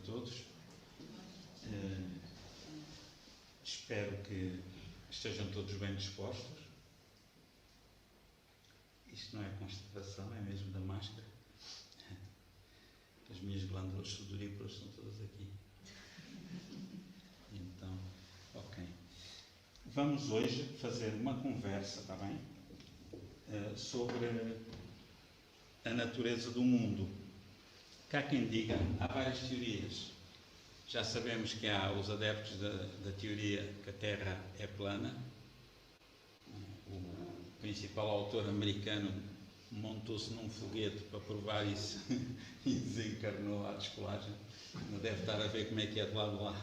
todos. Espero que estejam todos bem dispostos. Isto não é constipação, é mesmo da máscara. As minhas glândulas sudoríparas estão todas aqui. Então, ok. Vamos hoje fazer uma conversa, está bem? Sobre a natureza do mundo. Cá quem diga, há várias teorias. Já sabemos que há os adeptos da teoria que a Terra é plana. O principal autor americano montou-se num foguete para provar isso e desencarnou à descolagem. Não deve estar a ver como é que é de lá de lá,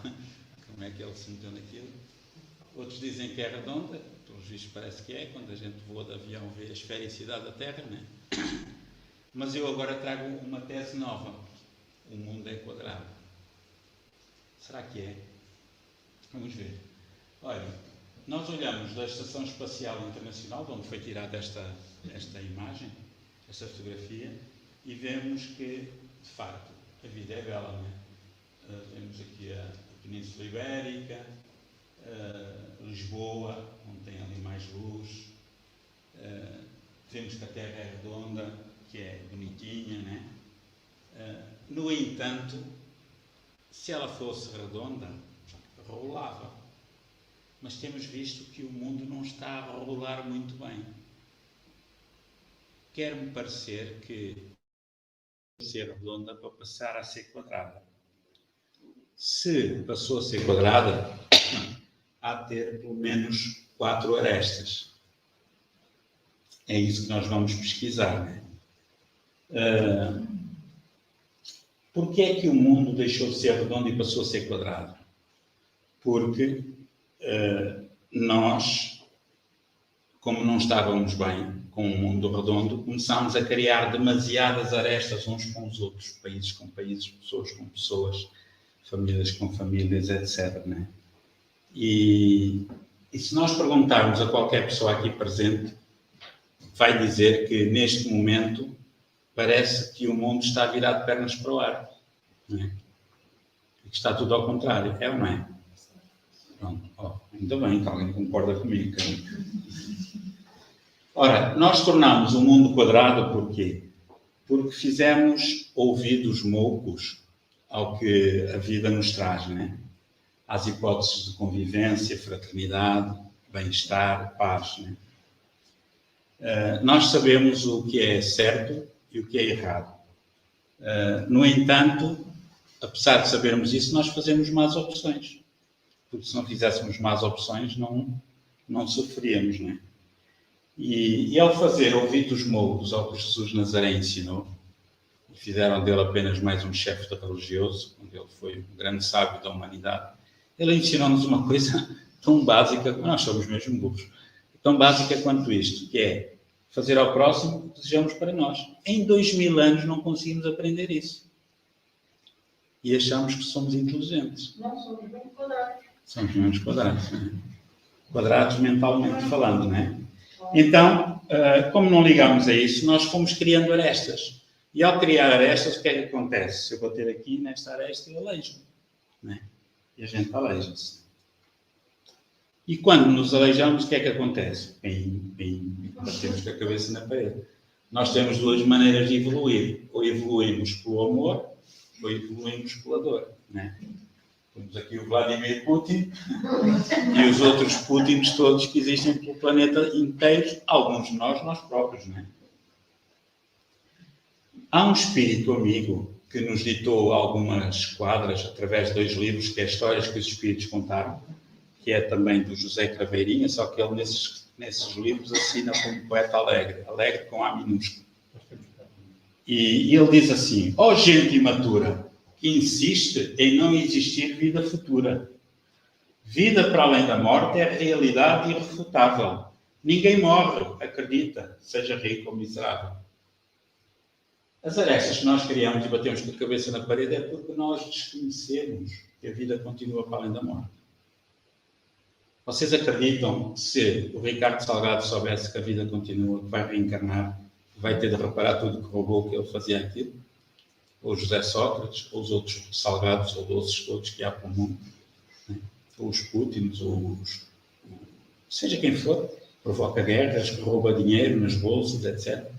como é que ele se meteu naquilo. Outros dizem que é redonda, pelos vistos parece que é, quando a gente voa de avião vê a esfericidade da Terra, não é? Mas eu agora trago uma tese nova. O mundo é quadrado. Será que é? Vamos ver. Olha, nós olhamos da Estação Espacial Internacional, de onde foi tirada esta imagem, esta fotografia, e vemos que, de facto, a vida é bela, não é? Vemos aqui a Península Ibérica, Lisboa, onde tem ali mais luz. Vemos que a Terra é redonda, que é bonitinha, não é? No entanto, se ela fosse redonda, rolava. Mas temos visto que o mundo não está a rolar muito bem. Quer-me parecer que ser redonda para passar a ser quadrada. Se passou a ser quadrada, há de ter pelo menos 4 arestas. É isso que nós vamos pesquisar, não é? Porquê é que o mundo deixou de ser redondo e passou a ser quadrado? Porque nós, como não estávamos bem com o mundo redondo, começámos a criar demasiadas arestas uns com os outros, países com países, pessoas com pessoas, famílias com famílias, etc. Né? E se nós perguntarmos a qualquer pessoa aqui presente, vai dizer que neste momento parece que o mundo está virado de pernas para o ar. Não é? E que está tudo ao contrário. É ou não é? Pronto. Ainda bem que alguém concorda comigo. Ora, nós tornámos o mundo quadrado porquê? Porque fizemos ouvidos moucos ao que a vida nos traz, não é? Às hipóteses de convivência, fraternidade, bem-estar, paz. Não é? Nós sabemos o que é certo e o que é errado. No entanto, apesar de sabermos isso, nós fazemos más opções. Porque se não fizéssemos más opções, não sofreríamos, não é? E ao fazer ouvidos moucos ao que Jesus Nazaré ensinou, e fizeram dele apenas mais um chefe religioso, quando ele foi um grande sábio da humanidade, ele ensinou-nos uma coisa tão básica, nós somos mesmo burros, tão básica quanto isto, que é fazer ao próximo o que desejamos para nós. Em 2000 anos não conseguimos aprender isso. E achamos que somos inteligentes. Não, somos bem quadrados. Somos menos quadrados. Não é? Quadrados mentalmente falando, não é? Então, como não ligamos a isso, nós fomos criando arestas. E ao criar arestas, o que é que acontece? Se eu bater aqui nesta aresta, eu aleijo. Não é? E a gente aleija-se. E quando nos aleijamos, o que é que acontece? Batemos com a cabeça na parede. Nós temos 2 maneiras de evoluir. Ou evoluímos pelo amor, ou evoluímos pela dor. Não é? Temos aqui o Vladimir Putin e os outros Putins todos que existem pelo planeta inteiro, alguns de nós próprios. Não é? Há um espírito amigo que nos ditou algumas quadras através de 2 livros, que é Histórias que os Espíritos Contaram, que é também do José Craveirinha, só que ele nesses livros assina como poeta alegre com A minúsculo. E ele diz assim: ó gente imatura, que insiste em não existir vida futura. Vida para além da morte é realidade irrefutável. Ninguém morre, acredita, seja rico ou miserável. As arestas que nós criamos e batemos com a cabeça na parede é porque nós desconhecemos que a vida continua para além da morte. Vocês acreditam que se o Ricardo Salgado soubesse que a vida continua, que vai reencarnar, vai ter de reparar tudo que roubou, que ele fazia aquilo? ou José Sócrates, ou os outros salgados ou doces todos que há para o mundo, né? Ou os Putins, ou seja quem for, provoca guerras, rouba dinheiro nas bolsas, etc.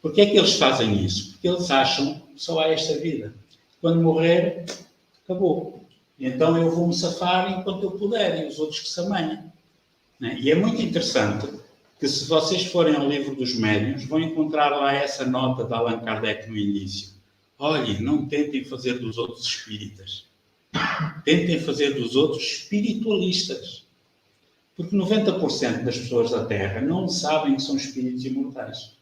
Porquê é que eles fazem isso? Porque eles acham que só há esta vida. Quando morrer, acabou. E então eu vou-me safar enquanto eu puder, e os outros que se amanhã. Né? E é muito interessante que, se vocês forem ao livro dos médiuns, vão encontrar lá essa nota de Allan Kardec no início. Olhem, não tentem fazer dos outros espíritas. Tentem fazer dos outros espiritualistas. Porque 90% das pessoas da Terra não sabem que são espíritos imortais.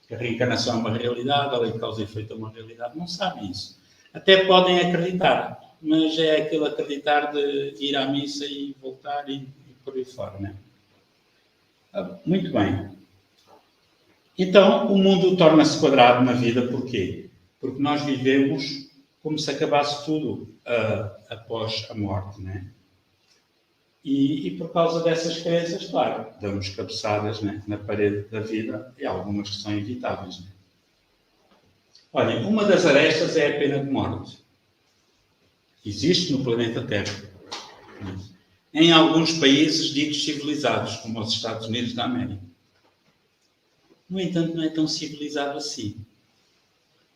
Que a reencarnação é uma realidade, a lei de causa e efeito é uma realidade. Não sabem isso. Até podem acreditar, mas é aquele acreditar de ir à missa e voltar e por aí fora, né? Muito bem. Então, o mundo torna-se quadrado na vida, porquê? Porque nós vivemos como se acabasse tudo após a morte, né? E por causa dessas crenças, claro, damos cabeçadas, né, na parede da vida, e algumas que são evitáveis. Né? Olhem, uma das arestas é a pena de morte. Existe no planeta Terra. Em alguns países ditos civilizados, como os Estados Unidos da América. No entanto, não é tão civilizado assim.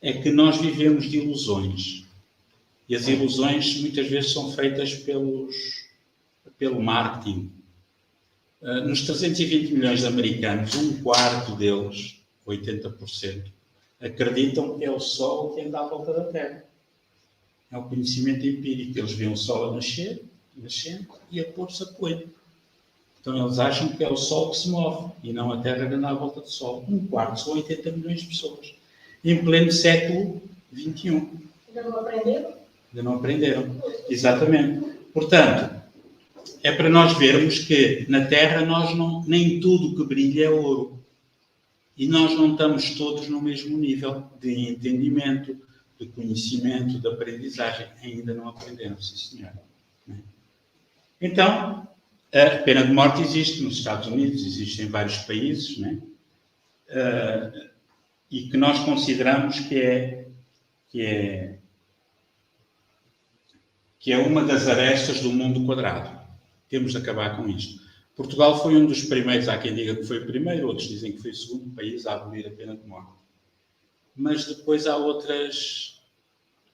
É que nós vivemos de ilusões. E as ilusões muitas vezes são feitas pelo marketing. Nos 320 milhões de americanos, um quarto deles, 80%, acreditam que é o Sol que anda à volta da Terra. É o conhecimento empírico. Eles veem o Sol a nascer, nascente, e a pôr-se a poeira. Então eles acham que é o Sol que se move, e não a Terra que anda à volta do Sol. Um quarto são 80 milhões de pessoas. Em pleno século XXI. Ainda não aprenderam? Ainda não aprenderam. Exatamente. Portanto, é para nós vermos que na Terra nem tudo que brilha é ouro. E nós não estamos todos no mesmo nível de entendimento, de conhecimento, de aprendizagem. Ainda não aprenderam, sim senhor. Então, a pena de morte existe nos Estados Unidos, existe em vários países, né? E que nós consideramos que é uma das arestas do mundo quadrado. Temos de acabar com isto. Portugal foi um dos primeiros, há quem diga que foi o primeiro, outros dizem que foi o segundo país a abolir a pena de morte. Mas depois há outras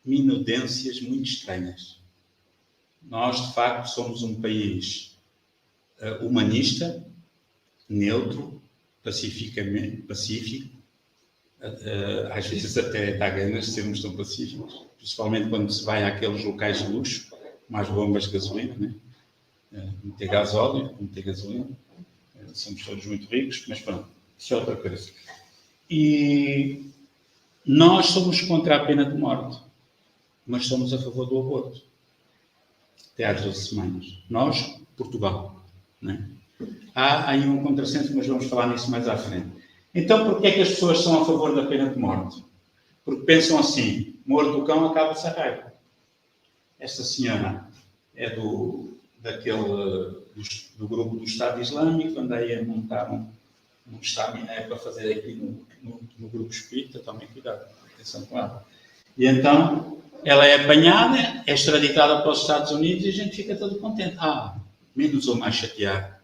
minudências muito estranhas. Nós, de facto, somos um país humanista, neutro, pacífico, às vezes até dá ganas de sermos tão pacíficos, principalmente quando se vai àqueles locais de luxo, mais bombas de gasolina, né? Meter gasóleo, meter gasolina, somos todos muito ricos, mas pronto, isso é outra coisa. E nós somos contra a pena de morte, mas somos a favor do aborto, até às 12 semanas. Nós, Portugal, né? Há aí um contrassenso, mas vamos falar nisso mais à frente. Então, porquê é que as pessoas são a favor da pena de morte? Porque pensam assim, morto o cão, acaba-se a raiva. Esta senhora é do grupo do Estado Islâmico, andei a montar um estaminé para fazer aqui no grupo espírita, tomem cuidado, atenção com ela. E então, ela é apanhada, é extraditada para os Estados Unidos e a gente fica todo contente. Menos ou mais chateado.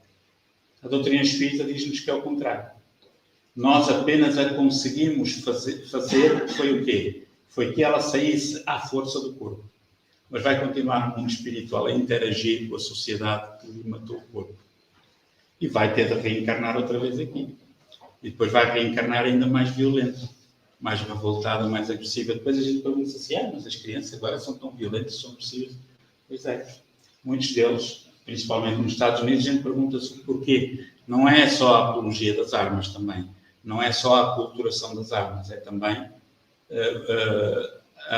A doutrina espírita diz-nos que é o contrário. Nós apenas a conseguimos fazer foi o quê? Foi que ela saísse à força do corpo. Mas vai continuar no mundo espiritual a interagir com a sociedade que lhe matou o corpo. E vai ter de reencarnar outra vez aqui. E depois vai reencarnar ainda mais violenta, mais revoltada, mais agressiva. Depois a gente pergunta assim, mas as crianças agora são tão violentas, são agressivas. Pois é, muitos deles, principalmente nos Estados Unidos, a gente pergunta-se porquê. Não é só a apologia das armas também. Não é só a aculturação das armas, é também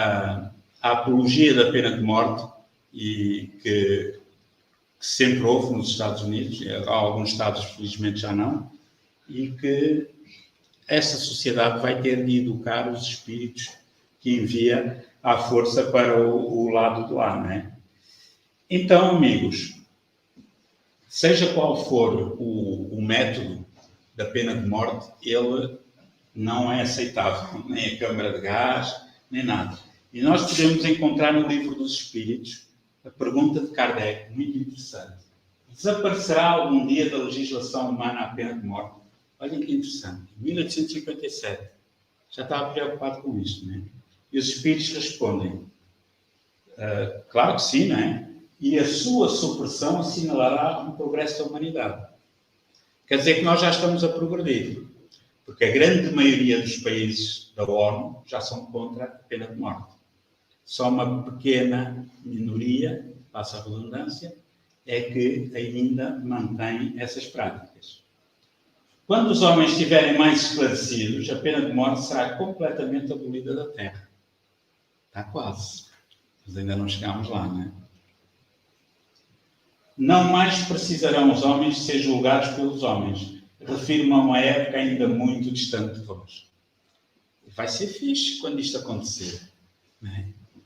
a apologia da pena de morte e que sempre houve nos Estados Unidos, há alguns estados felizmente já não, e que essa sociedade vai ter de educar os espíritos que envia à força para o lado de lá, não é? Então, amigos, seja qual for o método da pena de morte, ele não é aceitável. Nem a câmara de gás, nem nada. E nós podemos encontrar no Livro dos Espíritos a pergunta de Kardec, muito interessante. Desaparecerá algum dia da legislação humana a pena de morte? Olhem que interessante. Em 1857, já estava preocupado com isto, não é? E os Espíritos respondem, claro que sim, não é? E a sua supressão assinalará um progresso da humanidade. Quer dizer que nós já estamos a progredir, porque a grande maioria dos países da ONU já são contra a pena de morte. Só uma pequena minoria, passa a redundância, é que ainda mantém essas práticas. Quando os homens estiverem mais esclarecidos, a pena de morte será completamente abolida da Terra. Está quase. Mas ainda não chegámos lá, não é? Não mais precisarão os homens ser julgados pelos homens. Refiro-me a uma época ainda muito distante de vós. Vai ser fixe quando isto acontecer. Não é?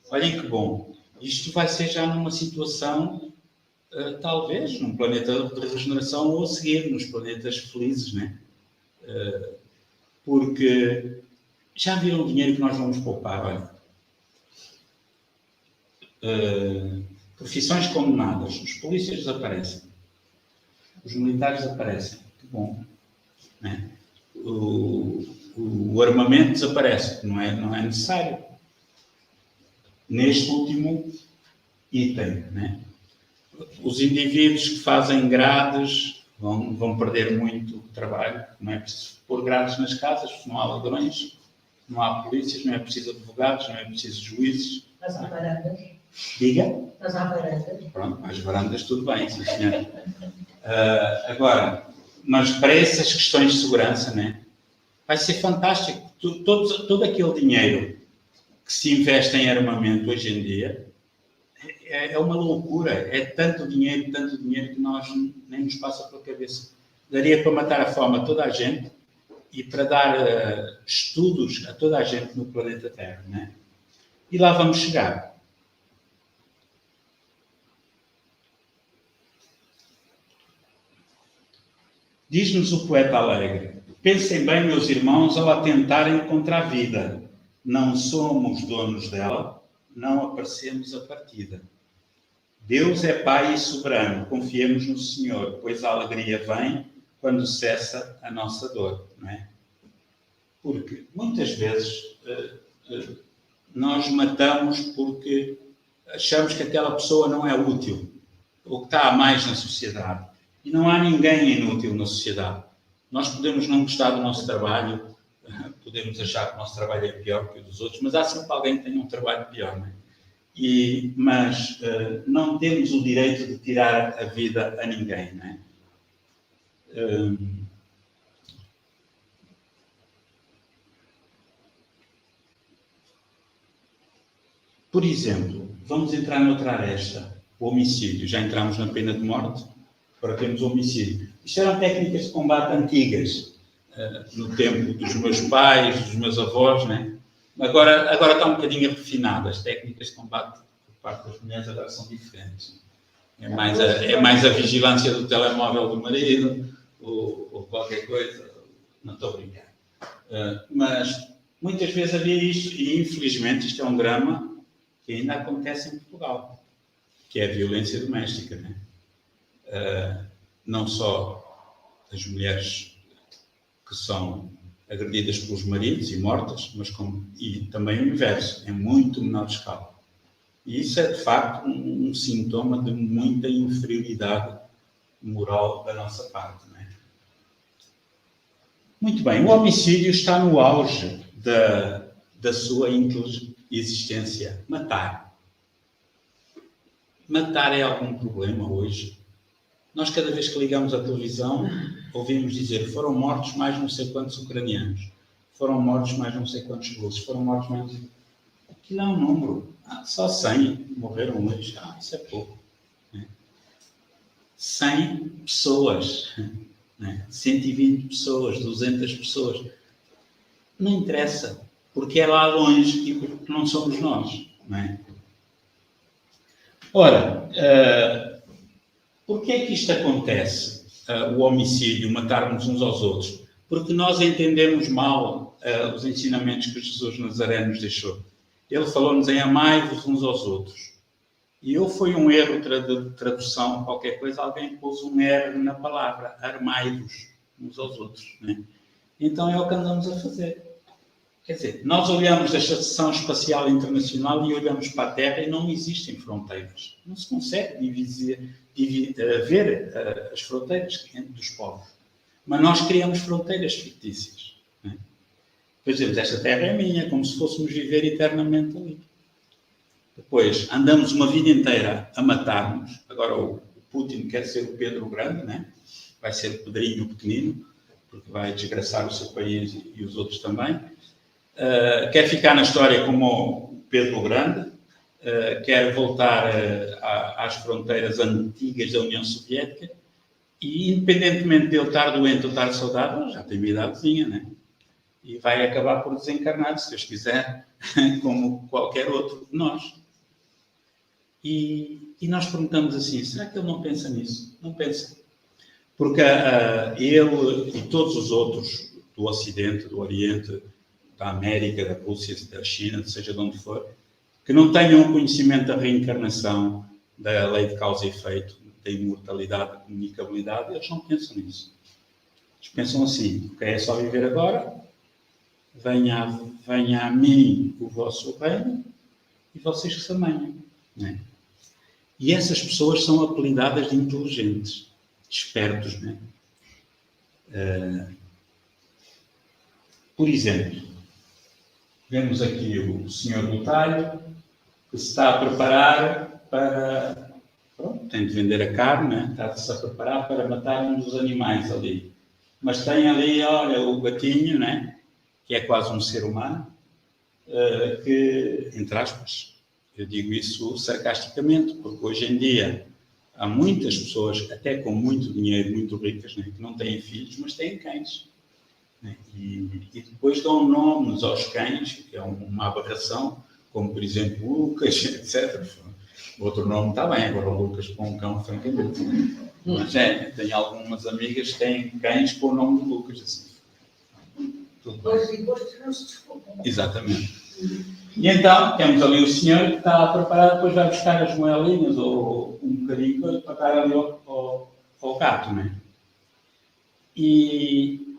Olhem que bom. Isto vai ser já numa situação, talvez, num planeta de regeneração ou a seguir, nos planetas felizes, não é? Porque já viram o dinheiro que nós vamos poupar, olha. Profissões condenadas. Os polícias desaparecem. Os militares desaparecem. Que bom. Não é? O armamento desaparece. Não é necessário. Neste último item. Não é? Os indivíduos que fazem grades vão perder muito trabalho. Não é preciso pôr grades nas casas, não há ladrões, não há polícias, não é preciso advogados, não é preciso juízes. Mas há varandas. Diga? Mas há varandas. Pronto, as varandas tudo bem, sim senhor. Agora, mas para essas questões de segurança, né, vai ser fantástico. Todo aquele dinheiro que se investe em armamento hoje em dia é uma loucura. É tanto dinheiro que nós nem nos passa pela cabeça. Daria para matar a fome a toda a gente e para dar estudos a toda a gente no planeta Terra, né? E lá vamos chegar. Diz-nos o poeta alegre: pensem bem, meus irmãos, ao atentarem contra a vida. Não somos donos dela, não aparecemos a partida. Deus é Pai e soberano, confiemos no Senhor, pois a alegria vem quando cessa a nossa dor, não é? Porque muitas vezes nós matamos porque achamos que aquela pessoa não é útil, ou que está a mais na sociedade. E não há ninguém inútil na sociedade. Nós podemos não gostar do nosso trabalho, podemos achar que o nosso trabalho é pior que o dos outros, mas há sempre alguém que tenha um trabalho pior, não é? Mas não temos o direito de tirar a vida a ninguém, não é? Por exemplo, vamos entrar noutra aresta, o homicídio. Já entramos na pena de morte, agora temos o homicídio. Isto eram técnicas de combate antigas, no tempo dos meus pais, dos meus avós, né? Agora está um bocadinho refinado. As técnicas de combate por parte das mulheres agora são diferentes. É mais a vigilância do telemóvel do marido, ou qualquer coisa. Não estou a brincar. Mas muitas vezes havia isto, e infelizmente isto é um drama que ainda acontece em Portugal, que é a violência doméstica, né? Não só as mulheres que são agredidas pelos maridos e mortas, mas e também o inverso, em muito menor escala. E isso é, de facto, um sintoma de muita inferioridade moral da nossa parte, não é? Muito bem, o homicídio está no auge da sua existência. Matar. Matar é algum problema hoje? Nós, cada vez que ligamos a televisão, ouvimos dizer: foram mortos mais não sei quantos ucranianos, foram mortos mais não sei quantos russos, foram mortos mais... Aquilo é um número. Só 100 morreram hoje. Isso é pouco. Né? 100 pessoas. Né? 120 pessoas, 200 pessoas. Não interessa, porque é lá longe e porque não somos nós. Não é? Ora, porquê é que isto acontece? O homicídio, matarmos uns aos outros? Porque nós entendemos mal os ensinamentos que Jesus Nazaré nos deixou. ele falou-nos em amai-vos uns aos outros. E eu foi um erro de tradução, qualquer coisa, alguém pôs um R na palavra, armai-vos uns aos outros. Né? Então é o que andamos a fazer. Quer dizer, nós olhamos da Estação Espacial Internacional e olhamos para a Terra e não existem fronteiras. Não se consegue ver as fronteiras dos povos. Mas nós criamos fronteiras fictícias. Né? Por exemplo, esta Terra é minha, como se fôssemos viver eternamente ali. Depois, andamos uma vida inteira a matar-nos. Agora o Putin quer ser o Pedro Grande, né? Vai ser o Pedrinho pequenino, porque vai desgraçar o seu país e os outros também. Quer ficar na história como o Pedro Grande, quer voltar às fronteiras antigas da União Soviética e, independentemente de ele estar doente ou estar saudável, já tem uma idadezinha, né? E vai acabar por desencarnar, se Deus quiser, como qualquer outro de nós. E nós perguntamos assim, será que ele não pensa nisso? Não pensa. Porque ele e todos os outros do Ocidente, do Oriente, da América, da Rússia, da China, seja de onde for, que não tenham conhecimento da reencarnação, da lei de causa e efeito, da imortalidade, da comunicabilidade, eles não pensam nisso. Eles pensam assim, ok, é só viver agora, venha a mim o vosso reino e vocês que se amanham. Né? E essas pessoas são apelidadas de inteligentes, de espertos. Né? Por exemplo, vemos aqui o senhor do talho, que se está a preparar para... Pronto, tem de vender a carne, né? Está-se a preparar para matar um dos animais ali. Mas tem ali, olha, o gatinho, né? Que é quase um ser humano, que, entre aspas, eu digo isso sarcasticamente, porque hoje em dia há muitas pessoas, até com muito dinheiro, muito ricas, né, que não têm filhos, mas têm cães. Né, e depois dão nomes aos cães, que é uma aberração, como, por exemplo, Lucas, etc. Outro nome está bem, agora o Lucas com um cão, francamente. Mas tenho algumas amigas que têm cães com o nome de Lucas, assim. Pois e gostos não se desculpam. Exatamente. E então, temos ali o senhor que está a preparar, depois vai buscar as moelinhas ou um bocadinho para dar ali ao gato, não é? E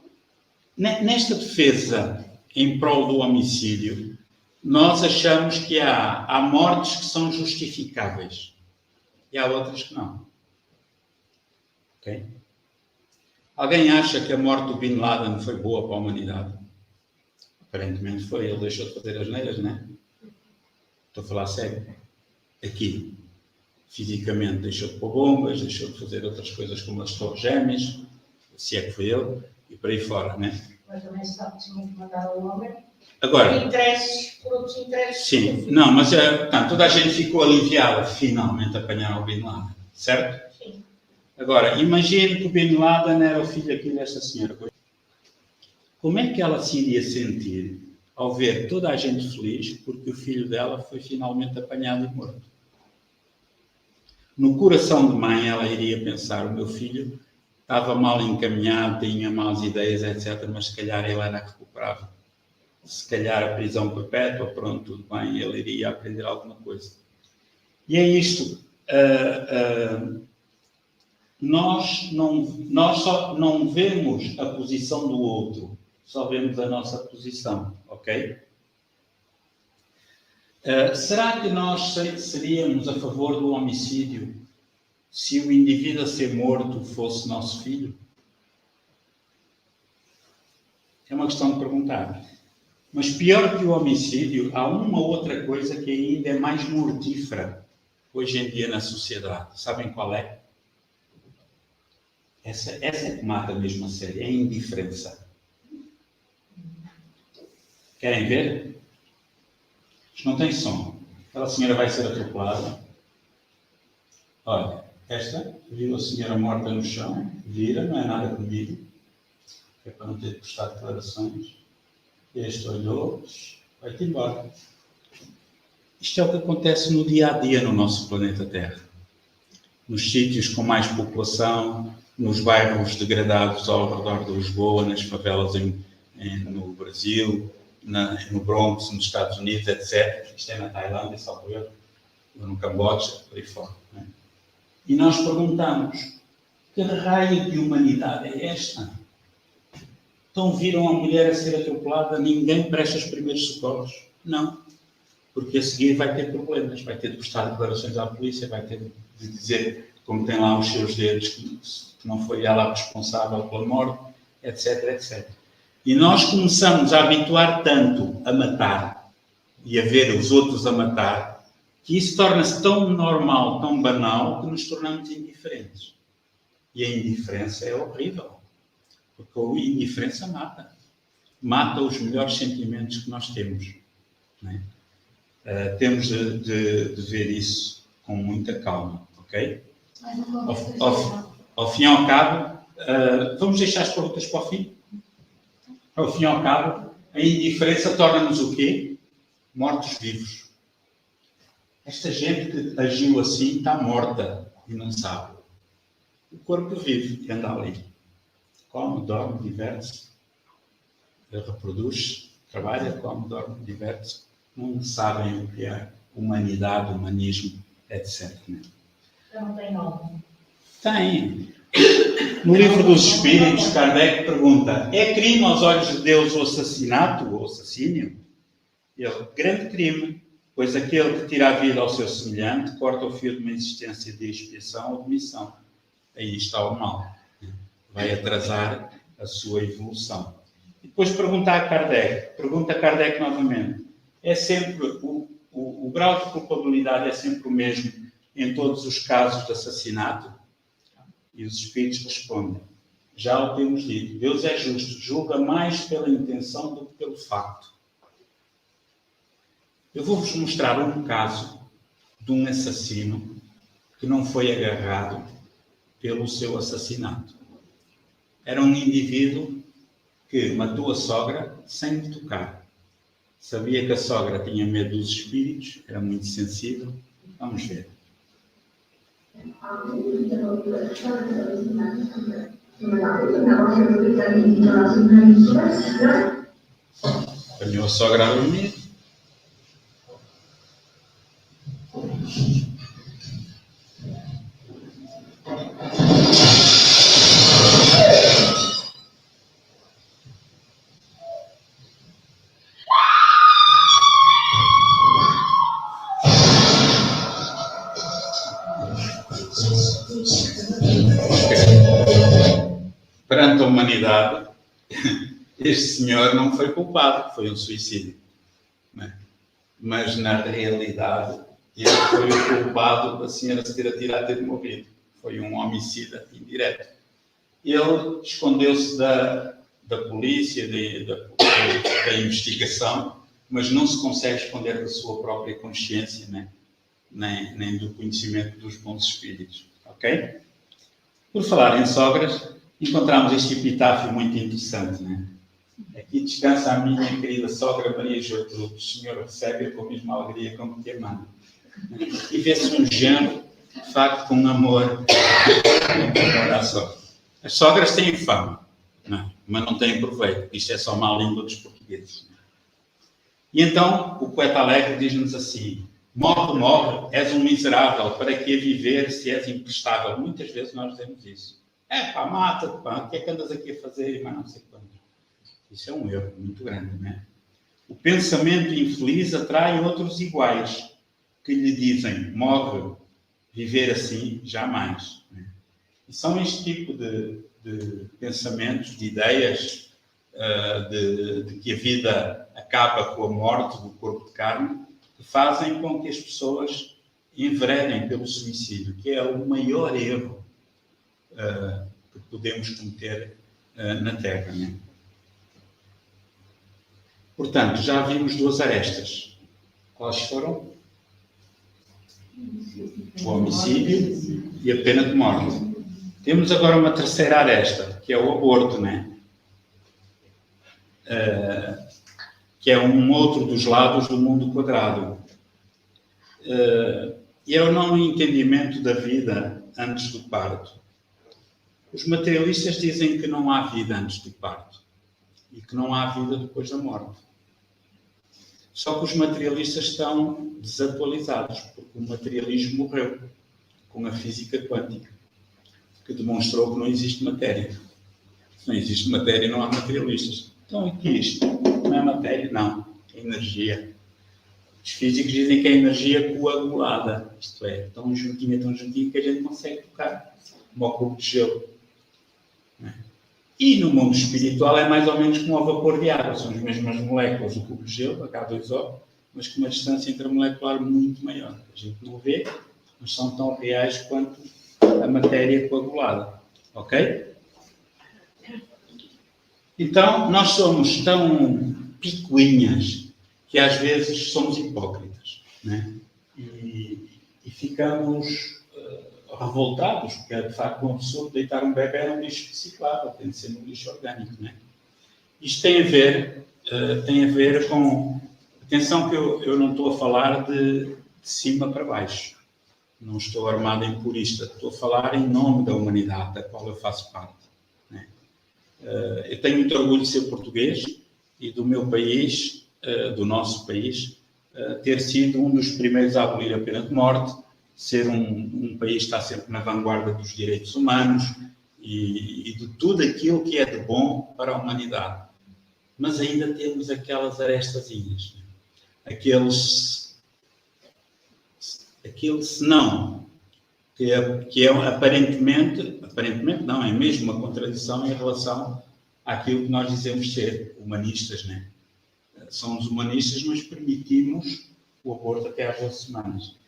nesta defesa em prol do homicídio, nós achamos que há mortes que são justificáveis e há outras que não. Ok? Alguém acha que a morte do Bin Laden foi boa para a humanidade? Aparentemente foi. Ele deixou de fazer as neiras, não é? Estou a falar sério. Aqui, fisicamente, deixou de pôr bombas, deixou de fazer outras coisas como as torres gêmeas, se é que foi ele, e por aí fora, não é? Mas também sabe que se muito mandar o homem. Agora, Por outros interesses. sim, não, mas portanto, toda a gente ficou aliviada, finalmente apanharam o Bin Laden, certo? Sim. Agora, imagine que o Bin Laden era o filho aqui desta senhora. Como é que ela se iria sentir ao ver toda a gente feliz porque o filho dela foi finalmente apanhado e morto? No coração de mãe, ela iria pensar, o meu filho estava mal encaminhado, tinha más ideias, etc., mas se calhar ele era recuperável. Se calhar a prisão perpétua, pronto, tudo bem, ele iria aprender alguma coisa. E é isto. Nós só não vemos a posição do outro, só vemos a nossa posição, ok? Será que nós seríamos a favor do homicídio se o indivíduo a ser morto fosse nosso filho? É uma questão de perguntar. Mas pior que o homicídio, há uma outra coisa que ainda é mais mortífera hoje em dia na sociedade. Sabem qual é? Essa é que mata mesmo a sério, é a indiferença. Querem ver? Isto não tem som. Aquela senhora vai ser atropelada. Olha, esta viu a senhora morta no chão, vira, não é nada comigo, é para não ter de prestar declarações. Este olhou, vai-te embora. Isto é o que acontece no dia a dia no nosso planeta Terra. Nos sítios com mais população, nos bairros degradados ao redor de Lisboa, nas favelas no Brasil, no Bronx, nos Estados Unidos, etc. Isto é na Tailândia, salvo erro, ou no Camboja, por aí fora. Né? E nós perguntamos, que raio de humanidade é esta? Então viram a mulher a ser atropelada, ninguém presta os primeiros socorros? Não. Porque a seguir vai ter problemas, vai ter de prestar declarações à polícia, vai ter de dizer, como tem lá os seus dedos, que não foi ela a responsável pela morte, etc, etc. E nós começamos a habituar tanto a matar e a ver os outros a matar, que isso torna-se tão normal, tão banal, que nos tornamos indiferentes. E a indiferença é horrível, porque a indiferença mata. Mata os melhores sentimentos que nós temos. Não é? Temos de ver isso com muita calma, ok? Ao fim e ao cabo, vamos deixar as perguntas para o fim? Ao fim e ao cabo, a indiferença torna-nos o quê? Mortos-vivos. Esta gente que agiu assim está morta e não sabe. O corpo vive e anda ali. Come, dorme, diverte-se, reproduz, trabalha, come, dorme, diverte-se. Não sabem o que é humanidade, humanismo, etc. Não tem nome. Tem. No livro dos Espíritos, Kardec pergunta, é crime aos olhos de Deus o assassinato, o assassínio? Ele, grande crime, pois aquele que tira a vida ao seu semelhante corta o fio de uma existência de expiação ou de missão. Aí está o mal. Vai atrasar a sua evolução. E depois pergunta a Kardec novamente, é sempre o grau de culpabilidade é sempre o mesmo em todos os casos de assassinato? E os Espíritos respondem, já o temos dito, Deus é justo, julga mais pela intenção do que pelo facto. Eu vou-vos mostrar um caso de um assassino que não foi agarrado pelo seu assassinato. Era um indivíduo que matou a sogra sem lhe tocar. Sabia que a sogra tinha medo dos espíritos, era muito sensível. Vamos ver. Apanhou a sogra a dormir. Perante a humanidade, este senhor não foi culpado, foi um suicídio. Né? Mas, na realidade, ele foi o culpado da senhora se ter atirado e ter morrido. Foi um homicida indireto. Ele escondeu-se da polícia, da investigação, mas não se consegue esconder da sua própria consciência, né? nem do conhecimento dos bons espíritos. Ok? Por falar em sogras, encontramos este epitáfio muito interessante, né? Aqui descansa a minha querida sogra Maria Gertrude. O Senhor recebe-a com a mesma alegria como te amando. E vê-se um genro, de facto, com amor à sogra. As sogras têm fama, não, mas não têm proveito. Isto é só má língua dos portugueses. E então, o poeta alegre diz-nos assim, morre, morre, és um miserável, para que a viver se és imprestável? Muitas vezes nós dizemos isso. Pá, mata-te, pá, o que é que andas aqui a fazer? Mas não sei quando. Isso é um erro muito grande, não é? O pensamento infeliz atrai outros iguais, que lhe dizem, morre, viver assim, jamais. Não é? E são este tipo de pensamentos, de ideias, de que a vida acaba com a morte do corpo de carne, que fazem com que as pessoas enveredem pelo suicídio, que é o maior erro que podemos cometer na Terra. Né? Portanto, já vimos duas arestas. Quais foram? O homicídio e a pena de morte. Temos agora uma terceira aresta, que é o aborto, né? Que é um outro dos lados do mundo quadrado. E é o não entendimento da vida antes do parto. Os materialistas dizem que não há vida antes do parto e que não há vida depois da morte. Só que os materialistas estão desatualizados, porque o materialismo morreu com a física quântica, que demonstrou que não existe matéria. Se não existe matéria, não há materialistas. Então, o que é isto? Não é matéria? Não. É energia. Os físicos dizem que é energia coagulada. Isto é, tão juntinha que a gente consegue tocar. Como o cubo de gelo. E no mundo espiritual é mais ou menos como o vapor de água. São as mesmas moléculas do cubo de gelo, H2O, mas com uma distância intermolecular muito maior. A gente não vê, mas são tão reais quanto a matéria coagulada. Ok? Então, nós somos tão picuinhas que às vezes somos hipócritas, né? E ficamos revoltados, porque é de facto um absurdo deitar um bebê num lixo reciclável, tem de ser num lixo orgânico, né? Isto tem a ver com... Atenção que eu não estou a falar de cima para baixo. Não estou armado em purista. Estou a falar em nome da humanidade, da qual eu faço parte. Né? Eu tenho muito orgulho de ser português e do meu país, do nosso país, ter sido um dos primeiros a abolir a pena de morte, ser um país que está sempre na vanguarda dos direitos humanos e de tudo aquilo que é de bom para a humanidade. Mas ainda temos aquelas arestazinhas, aquele senão, que é aparentemente não, é mesmo uma contradição em relação àquilo que nós dizemos ser humanistas, né? Somos humanistas, mas permitimos o aborto até às 12 semanas.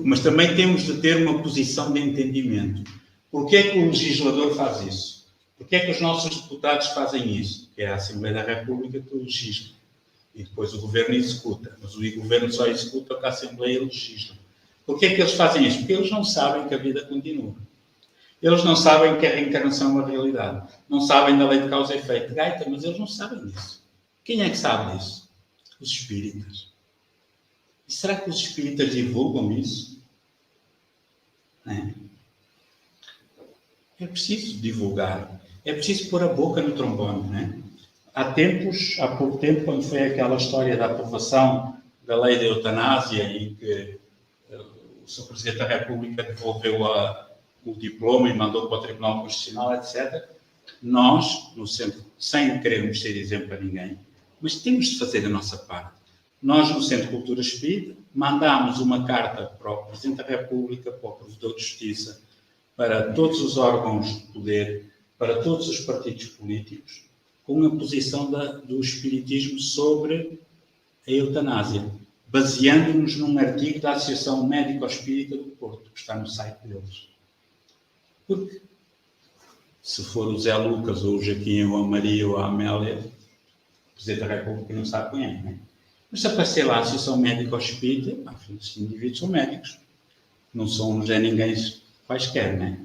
Mas também temos de ter uma posição de entendimento. Porquê é que o legislador faz isso? Porquê é que os nossos deputados fazem isso? Que é a Assembleia da República que legisla. E depois o Governo executa. Mas o Governo só executa o que a Assembleia legisla. Porquê é que eles fazem isso? Porque eles não sabem que a vida continua. Eles não sabem que a reencarnação é uma realidade. Não sabem da lei de causa e efeito. Gaita, mas eles não sabem disso. Quem é que sabe disso? Os espíritas. E será que os espíritas divulgam isso? É preciso divulgar. É preciso pôr a boca no trombone, né? Há pouco tempo, quando foi aquela história da aprovação da lei da eutanásia em que o Sr. Presidente da República devolveu o diploma e mandou para o Tribunal Constitucional, etc., nós, no centro, sem querermos ser exemplo para ninguém, mas temos de fazer a nossa parte. Nós, no Centro de Cultura Espírita, mandámos uma carta para o Presidente da República, para o Provedor de Justiça, para todos os órgãos de poder, para todos os partidos políticos, com a posição do Espiritismo sobre a eutanásia, baseando-nos num artigo da Associação Médico-Espírita do Porto, que está no site deles. Porque, se for o Zé Lucas, ou o Jaquim, ou a Maria, ou a Amélia, o Presidente da República não sabe quem é, não é? Mas se aparecer lá a Associação Médico-Espírita, esses indivíduos são médicos. Não são ninguém quaisquer, não é?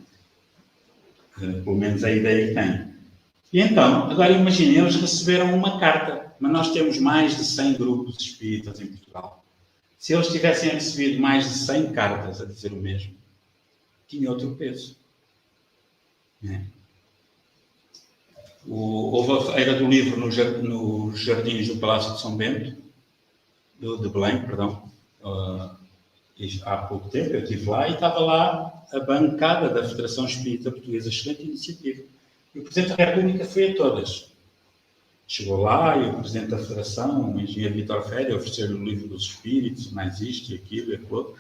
Pelo menos a ideia que tem. E então, agora imaginem, eles receberam uma carta, mas nós temos mais de 100 grupos espíritas em Portugal. Se eles tivessem recebido mais de 100 cartas a dizer o mesmo, tinha outro peso. Houve a Feira do Livro nos Jardins do Palácio de São Bento, de Belém, perdão, há pouco tempo. Eu estive lá e estava lá a bancada da Federação Espírita Portuguesa, excelente iniciativa. E o Presidente da República foi a todas. Chegou lá e o Presidente da Federação, o engenheiro Vítor Ferreira, ofereceu-lhe o livro dos Espíritos, mais isto e aquilo e aquilo outro.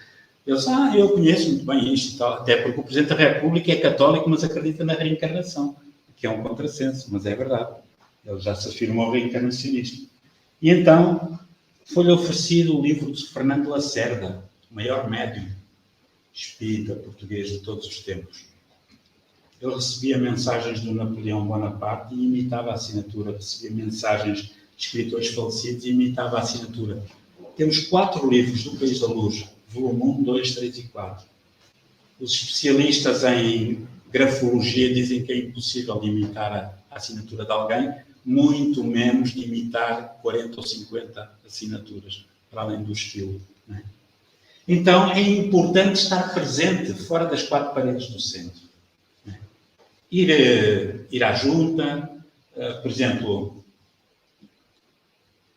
Ele disse, eu conheço muito bem isto e tal, até porque o Presidente da República é católico, mas acredita na reencarnação, que é um contrassenso, mas é verdade. Ele já se afirmou reencarnacionista. E então foi-lhe oferecido o livro de Fernando Lacerda, o maior médium espírita português de todos os tempos. Ele recebia mensagens do Napoleão Bonaparte e imitava a assinatura. Recebia mensagens de escritores falecidos e imitava a assinatura. Temos 4 livros do País da Luz, volume 1, 2, 3 e 4. Os especialistas em grafologia dizem que é impossível de imitar a assinatura de alguém, muito menos de imitar 40 ou 50 assinaturas, para além do estilo. Não é? Então, é importante estar presente fora das 4 paredes do centro. Não é? Ir à junta, por exemplo,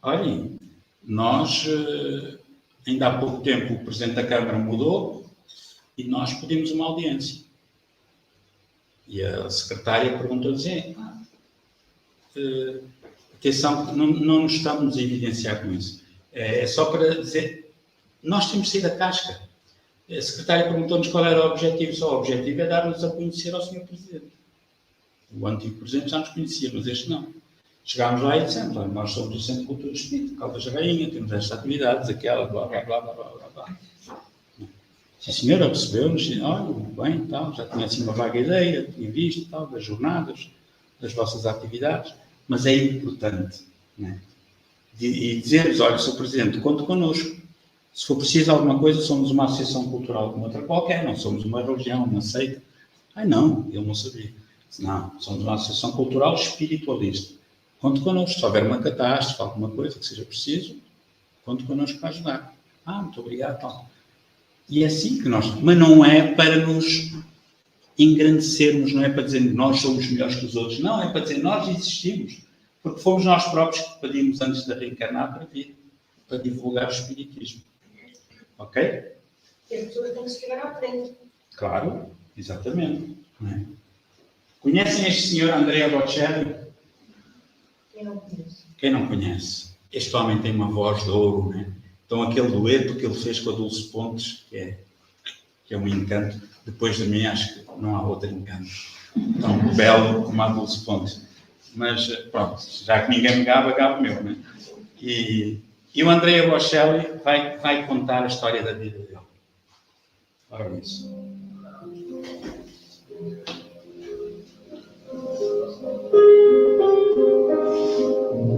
Olhem, nós, ainda há pouco tempo, o Presidente da Câmara mudou e nós pedimos uma audiência. E a secretária perguntou-nos, atenção, não nos estamos a evidenciar com isso. É só para dizer, nós temos saído da casca. A secretária perguntou-nos qual era o objetivo. Só o objetivo é dar-nos a conhecer ao Sr. Presidente. O antigo Presidente já nos conhecia, mas este não. Chegámos lá e dissemos, nós somos do Centro de Cultura Espírita, Caldas da Rainha, temos estas atividades, aquela, blá, blá, blá, blá, blá, blá. Sim, senhora, percebeu-nos, olha, muito bem, tal, já tinha assim uma vaga ideia, tinha visto, tal, das jornadas, das vossas atividades, mas é importante, né? E dizer-vos, olha, Sr. Presidente, conte connosco. Se for preciso alguma coisa, somos uma associação cultural como outra qualquer, não somos uma religião, uma seita. Ai não, ele não sabia. Não, somos uma associação cultural espiritualista. Conte connosco, se houver uma catástrofe, alguma coisa que seja preciso, conte connosco para ajudar. Muito obrigado, tal. E é assim que nós... Mas não é para nos engrandecermos, não é para dizer que nós somos melhores que os outros, não, é para dizer que nós existimos, porque fomos nós próprios que pedimos antes de reencarnar para vir, para divulgar o espiritismo. Ok? E as pessoas têm que chegar à frente. Claro, exatamente. Não é? Conhecem este senhor Andrea Bocelli? Quem não conhece? Quem não conhece? Este homem tem uma voz de ouro, né? Então aquele dueto que ele fez com a Dulce Pontes, que é um encanto, depois de mim acho que não há outro encanto tão belo como a Dulce Pontes. Mas pronto, já que ninguém me gaba o meu, né? E o Andrea Bocelli vai contar a história da vida dele. Ora isso.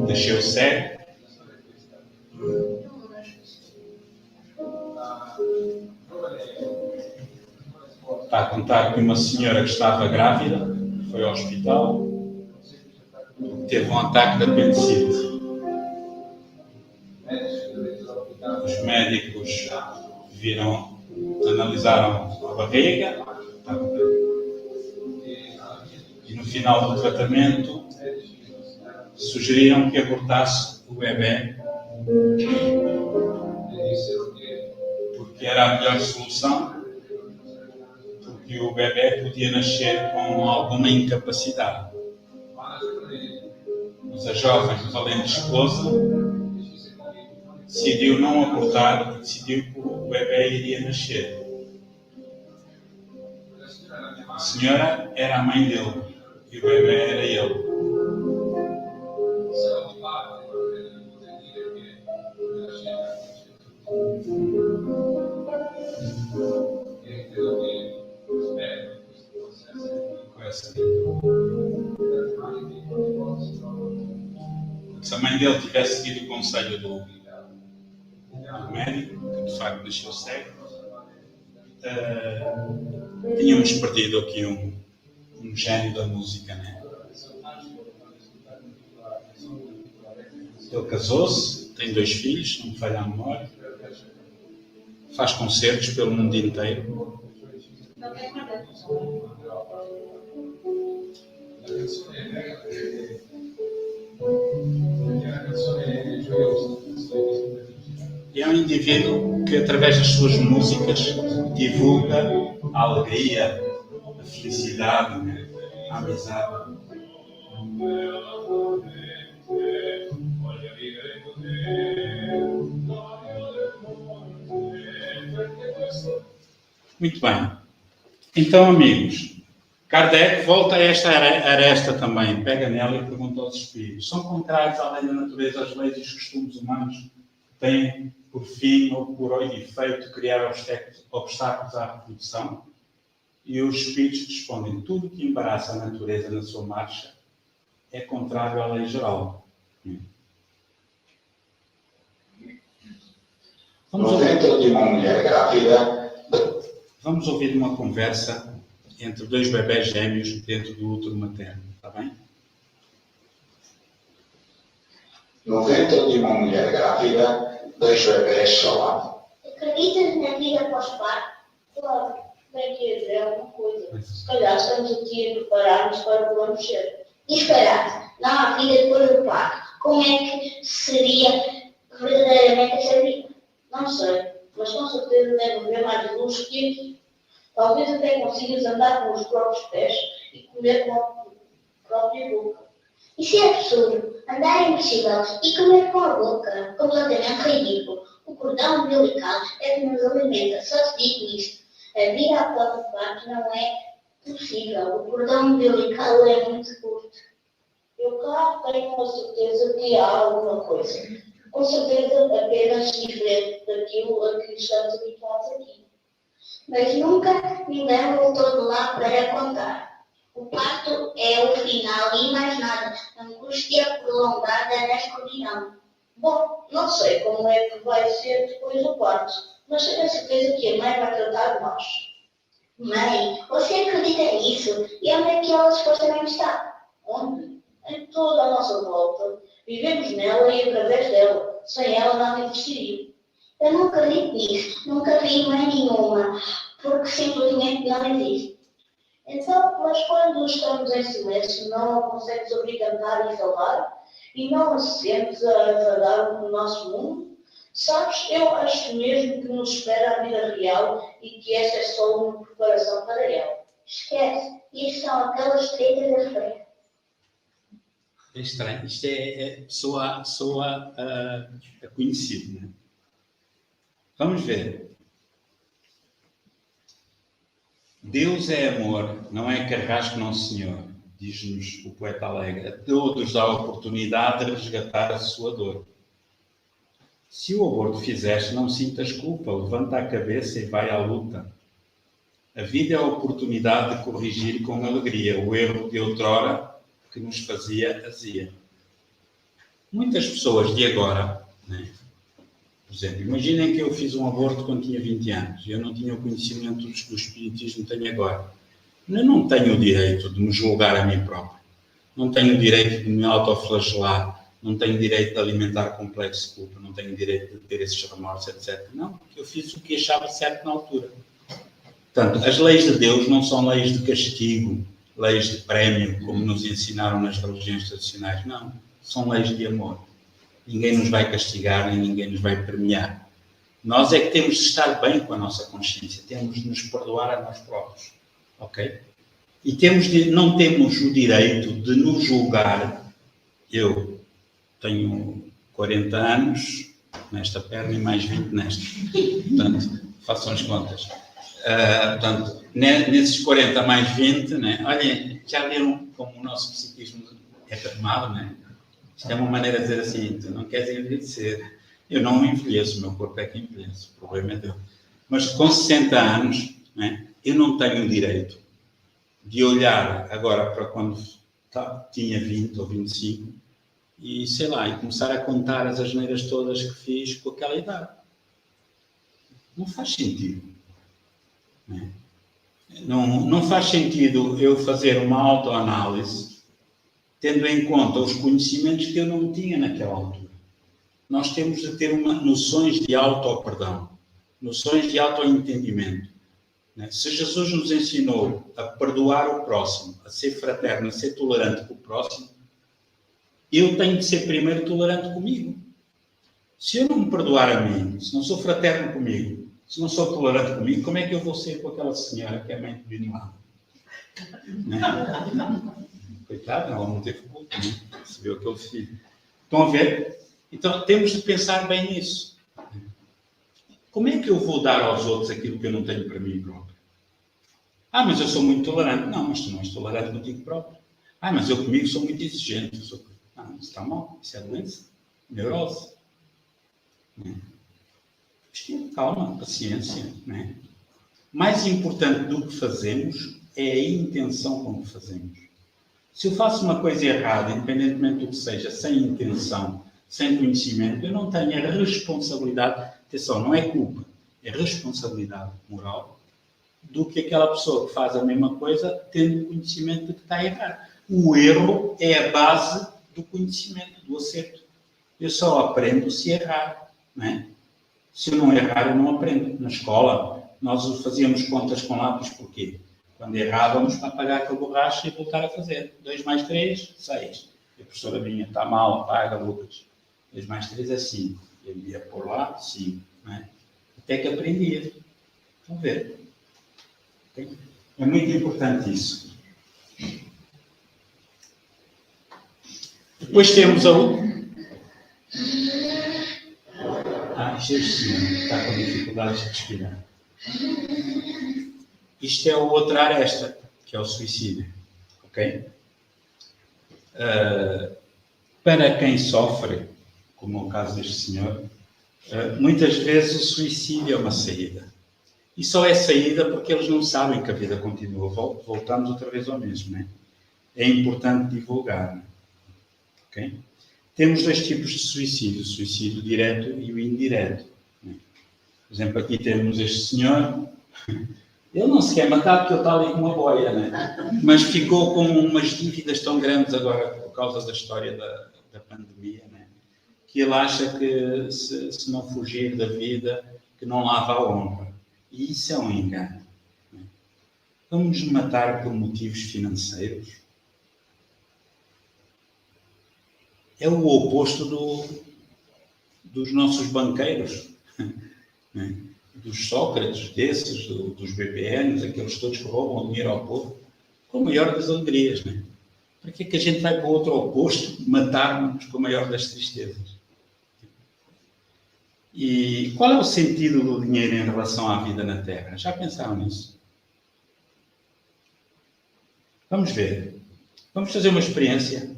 Nasceu cego. Está a contar que uma senhora que estava grávida foi ao hospital, teve um ataque de apendicite. Os médicos analisaram a barriga e no final do tratamento sugeriram que abortasse o bebê porque era a melhor solução, porque o bebê podia nascer com alguma incapacidade. Mas a jovem, valente esposa, decidiu não abortar e decidiu que o bebê iria nascer. A senhora era a mãe dele e o bebê era ele. Se a mãe dele tivesse seguido o conselho do médico, que de facto nasceu cego, tínhamos perdido aqui um gênio da música, né? Ele casou-se, tem 2 filhos, não me falha a memória, faz concertos pelo mundo inteiro. E é um indivíduo que, através das suas músicas, divulga a alegria, a felicidade, a amizade. Muito bem. Então, amigos, Kardec volta a esta aresta também, pega nela e pergunta aos espíritos. São contrários à lei da natureza, às leis e os costumes humanos que têm por fim ou por efeito criar obstáculos à reprodução? E os espíritos respondem: tudo que embaraça a natureza na sua marcha é contrário à lei geral. Vamos ouvir uma conversa entre 2 bebés gêmeos dentro do útero materno, está bem? No ventre de uma mulher grávida, 2 bebés somados. Acreditas na vida pós-parto? Claro, bem que é alguma coisa. Se calhar estamos aqui a preparar-nos para o que vamos ser. Disparate, não há vida depois do parto. como é que seria verdadeiramente essa vida? Não sei, mas com certeza deve haver mais luz que aqui. Talvez até consigas andar com os próprios pés e comer com a própria boca. Isso é absurdo. Andar é impossível e comer com a boca. Completamente ridículo. O cordão umbilical é que nos alimenta. Só se digo isto. A vida à própria parte não é possível. O cordão umbilical é muito curto. Eu, claro, tenho a certeza que há alguma coisa. Com certeza apenas diferente daquilo a que estamos habituados aqui. Mas nunca ninguém voltou de lá para contar. O parto é o final e mais nada. Angústia prolongada na escuridão. Bom, não sei como é que vai ser depois do parto, mas tenho a certeza que a mãe vai tratar de nós. Mãe, você acredita nisso? E onde é que ela supostamente está? Onde? Em toda a nossa volta. Vivemos nela e através dela. Sem ela nada existiria. Eu não acredito nisso. Nunca vi mãe nenhuma, porque simplesmente não existe. Então, mas quando estamos em silêncio, não a consegues ouvir cantar e falar? E não a sentes a vagar no nosso mundo? Sabes, eu acho mesmo que nos espera a vida real e que esta é só uma preparação para ela. Esquece, isto são aquelas treitas da feira. É estranho, isto soa conhecido, não é? Vamos ver. Deus é amor, não é carrasco, não senhor, diz-nos o poeta alegre. A todos dá a oportunidade de resgatar a sua dor. Se o aborto fizeste, não sintas culpa, levanta a cabeça e vai à luta. A vida é a oportunidade de corrigir com alegria o erro de outrora que nos fazia azia. Muitas pessoas de agora, né? Por exemplo, imaginem que eu fiz um aborto quando tinha 20 anos e eu não tinha o conhecimento do espiritismo que tenho agora. Eu não tenho o direito de me julgar a mim próprio. Não tenho o direito de me autoflagelar. Não tenho o direito de alimentar complexo de culpa. Não tenho o direito de ter esses remorsos, etc. Não, porque eu fiz o que achava certo na altura. Portanto, as leis de Deus não são leis de castigo, leis de prémio, como nos ensinaram nas religiões tradicionais. Não, são leis de amor. Ninguém nos vai castigar, nem ninguém nos vai premiar. Nós é que temos de estar bem com a nossa consciência, temos de nos perdoar a nós próprios, ok? E não temos o direito de nos julgar. Eu tenho 40 anos nesta perna e mais 20 nesta. Portanto, façam as contas. Portanto, nesses 40 mais 20, né? Olhem, já viram como o nosso psiquismo é formado, né? Isto é uma maneira de dizer assim, tu não queres envelhecer. Eu não envelheço, o meu corpo é que envelhece, o problema é dele. Mas com 60 anos, né, eu não tenho o direito de olhar agora para quando tinha 20 ou 25 e, sei lá, e começar a contar as asneiras todas que fiz com aquela idade. Não faz sentido. Né? Não faz sentido eu fazer uma autoanálise tendo em conta os conhecimentos que eu não tinha naquela altura. Nós temos de ter noções de auto-perdão, noções de auto-entendimento. Né? Se Jesus nos ensinou a perdoar o próximo, a ser fraterno, a ser tolerante com o próximo, eu tenho de ser primeiro tolerante comigo. Se eu não me perdoar a mim, se não sou fraterno comigo, se não sou tolerante comigo, como é que eu vou ser com aquela senhora que é mãe de Benilão? Né? Coitado, ela não teve culpa, né? Recebeu aquele filho. Estão a ver? Então, temos de pensar bem nisso. Como é que eu vou dar aos outros aquilo que eu não tenho para mim próprio? Ah, mas eu sou muito tolerante. Não, mas tu não és tolerante contigo próprio. Ah, mas eu comigo sou muito exigente. Ah, isso está mal. Isso é doença. Neurose. Né? Calma, paciência. Né? Mais importante do que fazemos é a intenção com que fazemos. Se eu faço uma coisa errada, independentemente do que seja, sem intenção, sem conhecimento, eu não tenho a responsabilidade, atenção, não é culpa, é responsabilidade moral do que aquela pessoa que faz a mesma coisa tendo conhecimento de que está errado. O erro é a base do conhecimento, do acerto. Eu só aprendo se errar, não é? Se eu não errar, eu não aprendo. Na escola, nós fazíamos contas com lápis, porquê? Quando errávamos, para apagar com a borracha e voltar a fazer. 2 mais 3, 6. E a professora vinha, está mal, apaga, Lucas. 2 mais 3 é 5. Ele ia por lá, 5. Não é? Até que aprendia. Estão a ver? É muito importante isso. Depois temos a outra. Este senhor está com dificuldades de respirar. Isto é a outra aresta, que é o suicídio. Ok? Para quem sofre, como é o caso deste senhor, muitas vezes o suicídio é uma saída. E só é saída porque eles não sabem que a vida continua. Voltamos outra vez ao mesmo, não é? É importante divulgar. Não é? Okay? Temos 2 tipos de suicídio, o suicídio direto e o indireto. Não é? Por exemplo, aqui temos este senhor, ele não se quer matar porque ele está ali com uma boia, não é? Mas ficou com umas dívidas tão grandes agora por causa da história da pandemia, não é? Que ele acha que se não fugir da vida, que não lava a honra. E isso é um engano. Não é? Vamos nos matar por motivos financeiros? É o oposto dos nossos banqueiros, não é? Dos Sócrates, desses, dos BPNs, aqueles todos que roubam dinheiro ao povo, com a maior das alegrias. Não é? Para que é que a gente vai para o outro oposto, matar-nos com a maior das tristezas? E qual é o sentido do dinheiro em relação à vida na Terra? Já pensaram nisso? Vamos ver. Vamos fazer uma experiência.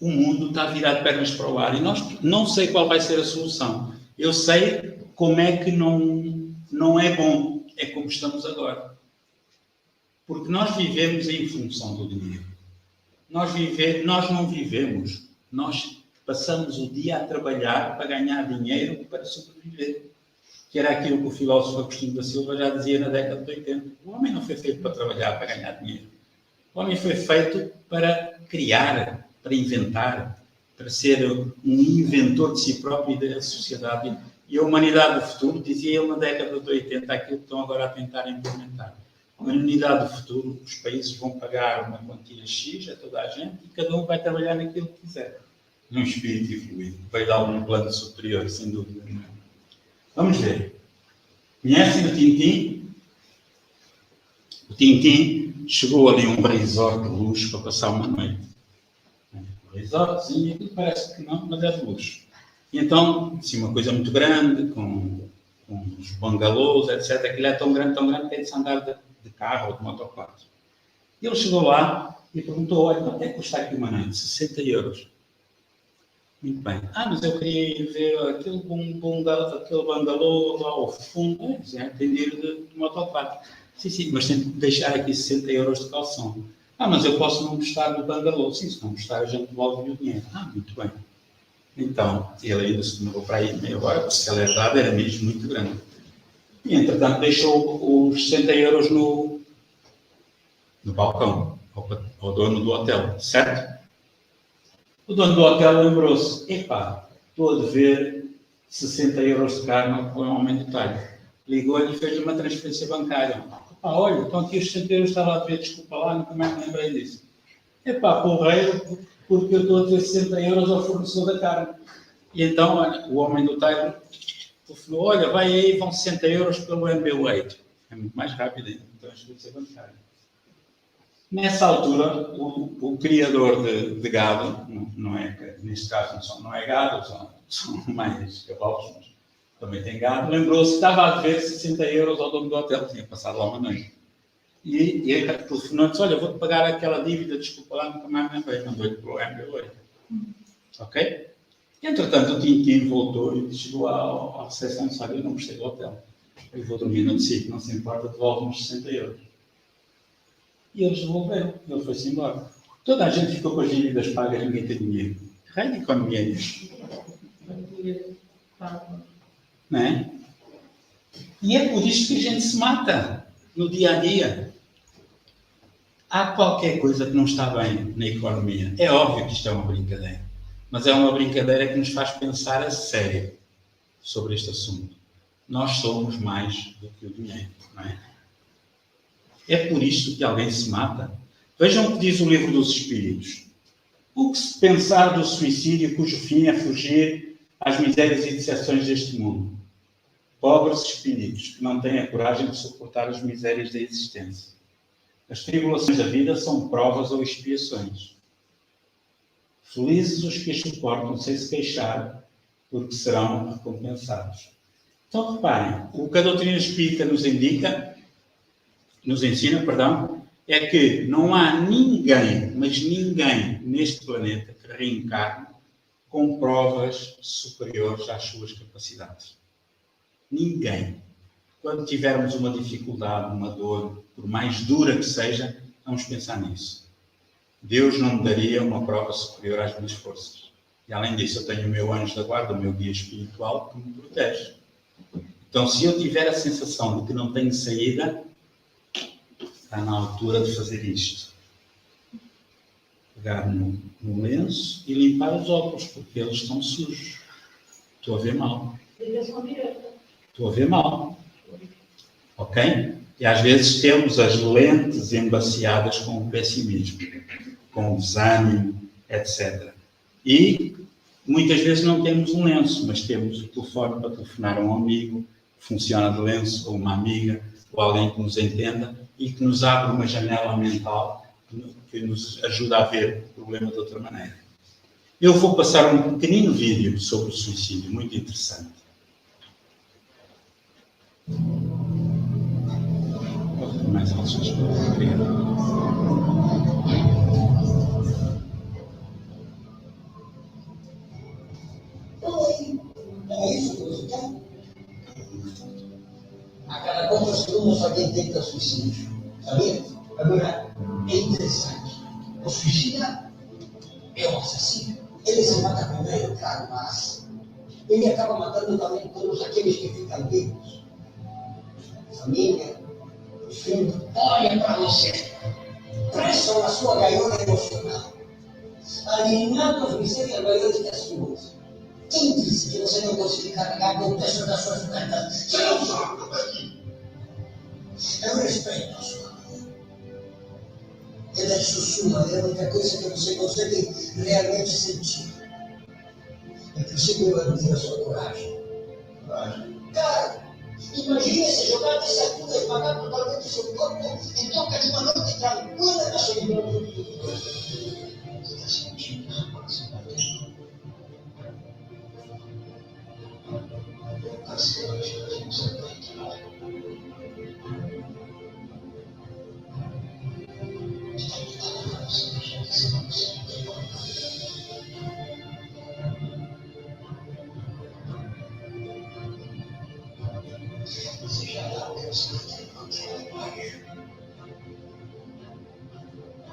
O mundo está virado de pernas para o ar e nós não sei qual vai ser a solução. Eu sei como é que não é bom. É como estamos agora. Porque nós vivemos em função do dinheiro. Nós não vivemos. Nós passamos o dia a trabalhar para ganhar dinheiro para sobreviver. Que era aquilo que o filósofo Agostinho da Silva já dizia na década de 80. O homem não foi feito para trabalhar, para ganhar dinheiro. O homem foi feito para criar, para inventar, para ser um inventor de si próprio e da sociedade. E a humanidade do futuro, dizia ele na década de 80, aquilo que estão agora a tentar implementar. A humanidade do futuro, os países vão pagar uma quantia X a toda a gente e cada um vai trabalhar naquilo que quiser. Num espírito evoluído. Vai dar um plano superior, sem dúvida nenhuma. Vamos ver. Conhecem o Tintim? O Tintim chegou ali a um resort de luxo para passar uma noite. Um resortzinho, aquilo parece que não, mas é de luxo. E então, assim, uma coisa muito grande, com os bangalôs, etc. Aquilo é tão grande que tem de se andar de carro ou de motoquadro. E ele chegou lá e perguntou, olha, quanto é que custa aqui uma noite? 60 euros. Muito bem. Mas eu queria ir ver aquele bangalô lá ao fundo. Tem de ir de motoquadro. Sim, mas tem de deixar aqui 60 euros de calção. Mas eu posso não gostar do bangalô. Sim, se não gostar, a gente devolve o dinheiro. Muito bem. Então, ele ainda se demorou para aí meia hora, porque se ela verdade era mesmo muito grande. E, entretanto, deixou os 60 euros no balcão, ao dono do hotel, certo? O dono do hotel lembrou-se, estou a dever 60 euros de carne ao homem do talho. Ligou-lhe e fez-lhe uma transferência bancária. Olha, estão aqui os 60 euros, estava a dever, desculpa lá, nunca mais me lembrei disso. Porreiro, porque eu estou a dever 60 euros ao fornecedor da carne. E então, olha, o homem do talho falou, olha, vai aí, vão 60 euros pelo MB8. É muito mais rápido ainda, transferência bancária. Nessa altura, o criador de gado, não é, neste caso não é gado, são mais cavalos, mas também tem gado, lembrou-se que estava a dever 60 euros ao dono do hotel, tinha passado lá uma noite. E ele telefonou e disse, olha, vou-te pagar aquela dívida, desculpa lá, nunca mais me lembrei, mandou-lhe para o MB8. Ok? Entretanto, o Tintim voltou e chegou à recepção e disse, olha, eu não gostei do hotel, eu vou dormir no sítio, não se importa, devolve-me os 60 euros. E eles devolveram, ele foi-se embora. Toda a gente ficou com as dívidas pagas, ninguém tem dinheiro. Que raio de economia é isso? Não é? E é por isto que a gente se mata no dia a dia. Há qualquer coisa que não está bem na economia. É óbvio que isto é uma brincadeira. Mas é uma brincadeira que nos faz pensar a sério sobre este assunto. Nós somos mais do que o dinheiro, não é? É por isto que alguém se mata. Vejam o que diz o livro dos Espíritos. O que se pensar do suicídio cujo fim é fugir às misérias e decepções deste mundo? Pobres espíritos que não têm a coragem de suportar as misérias da existência. As tribulações da vida são provas ou expiações. Felizes os que as suportam sem se queixar, porque serão recompensados. Então, reparem, o que a doutrina espírita nos ensina, é que não há ninguém, mas ninguém neste planeta que reencarne com provas superiores às suas capacidades. Ninguém. Quando tivermos uma dificuldade, uma dor, por mais dura que seja, vamos pensar nisso. Deus não me daria uma prova superior às minhas forças. E além disso, eu tenho o meu anjo da guarda, o meu guia espiritual, que me protege. Então, se eu tiver a sensação de que não tenho saída, está na altura de fazer isto. Pegar no lenço e limpar os óculos, porque eles estão sujos. Estou a ver mal. Estou a ver mal. Ok? E às vezes temos as lentes embaciadas com o pessimismo, com o desânimo, etc. E muitas vezes não temos um lenço, mas temos o telefone para telefonar a um amigo, que funciona de lenço, ou uma amiga, ou alguém que nos entenda e que nos abre uma janela mental que nos ajuda a ver o problema de outra maneira. Eu vou passar um pequenino vídeo sobre o suicídio, muito interessante. Mais alto, obrigado. É isso o resultado. A cada quantos segundos alguém tenta suicídio. Sabia? Agora, é interessante. O suicida é um assassino. Ele se mata primeiro, claro, mas ele acaba matando também todos aqueles que ficam vivos. Família, os filhos. Olha para você. Prestam na sua gaiola emocional. Alienando as misérias maiores que as suas. Quem disse que você não consegue carregar com o peso das suas pernas? Tira os olhos daqui. Eu respeito a sua mãe. Ela é sussurra, é a única coisa que você consegue realmente sentir. É preciso eu admirar a sua coragem. Cara, imagine se jogar dessa altura e pagar totalmente seu corpo em troca de uma noite tranquila na solidão. Está sentindo a coisa batendo. As coisas que a gente aprende lá. Seja lá o que você tem encontrado embaixo.